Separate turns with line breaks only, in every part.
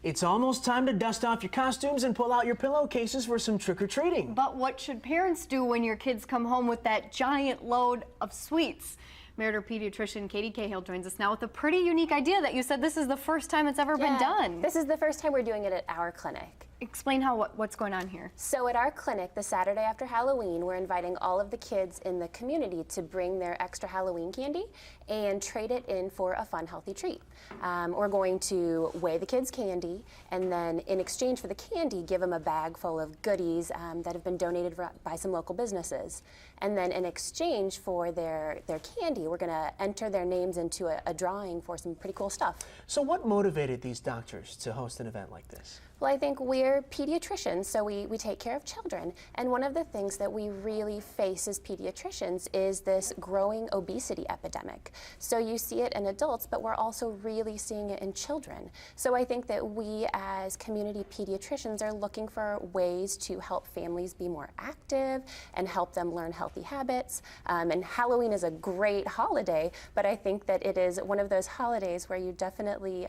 It's almost time to dust off your costumes and pull out your pillowcases for some trick-or-treating.
But what should parents do when your kids come home with that giant load of sweets? Meriter pediatrician Kathryn Cahill joins us now with a pretty unique idea that you said this is the first time it's ever been done.
This is the first time we're doing it at our clinic.
Explain what's going on here.
So at our clinic, the Saturday after Halloween, we're inviting all of the kids in the community to bring their extra Halloween candy and trade it in for a fun, healthy treat. We're going to weigh the kids' candy, and then in exchange for the candy, give them a bag full of goodies that have been donated by some local businesses. And then in exchange for their candy, we're going to enter their names into a drawing for some pretty cool stuff.
So what motivated these doctors to host an event like this?
Well, I think we're pediatricians, so we take care of children. And one of the things that we really face as pediatricians is this growing obesity epidemic. So you see it in adults, but we're also really seeing it in children. So I think that we as community pediatricians are looking for ways to help families be more active and help them learn healthy habits. And Halloween is a great holiday, but I think that it is one of those holidays where you definitely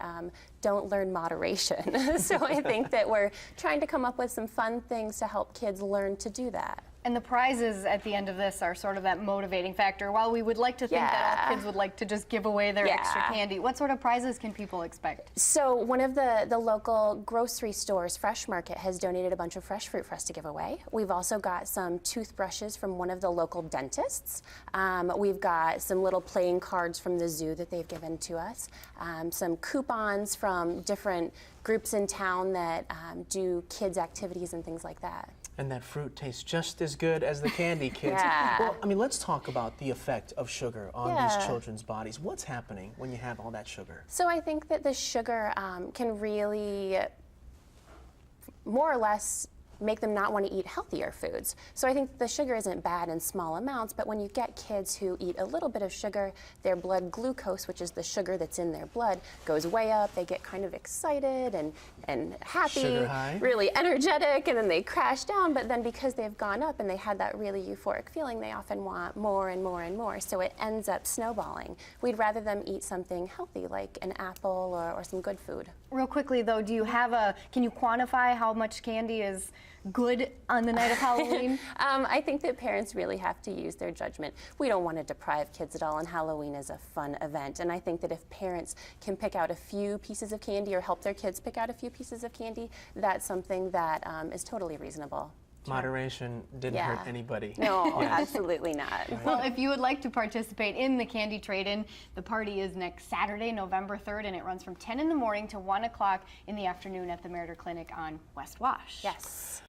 don't learn moderation. So I think that we're trying to come up with some fun things to help kids learn to do that.
And the prizes at the end of this are sort of that motivating factor. While we would like to think that all kids would like to just give away their extra candy, what sort of prizes can people expect?
So one of the local grocery stores, Fresh Market, has donated a bunch of fresh fruit for us to give away. We've also got some toothbrushes from one of the local dentists. We've got some little playing cards from the zoo that they've given to us. Some coupons from different groups in town that do kids' activities and things like that.
And that fruit tastes just as good as the candy, kids. Well, I mean, let's talk about the effect of sugar on these children's bodies. What's happening when you have all that sugar?
So I think that the sugar can really more or less make them not want to eat healthier foods. So I think the sugar isn't bad in small amounts, but when you get kids who eat a little bit of sugar, their blood glucose, which is the sugar that's in their blood, goes way up. They get kind of excited and happy, really energetic, and then they crash down. But then because they've gone up and they had that really euphoric feeling, they often want more and more and more. So it ends up snowballing. We'd rather them eat something healthy like an apple or some good food.
Real quickly though, do you have can you quantify how much candy is good on the night of Halloween?
I think that parents really have to use their judgment. We don't want to deprive kids at all, and Halloween is a fun event. And I think that if parents can pick out a few pieces of candy or help their kids pick out a few pieces of candy, that's something that is totally reasonable.
Moderation didn't hurt anybody.
No, absolutely not.
Well, if you would like to participate in the candy trade-in, the party is next Saturday, November 3rd, and it runs from 10 in the morning to 1 o'clock in the afternoon at the Meriter Clinic on West Wash.
Yes.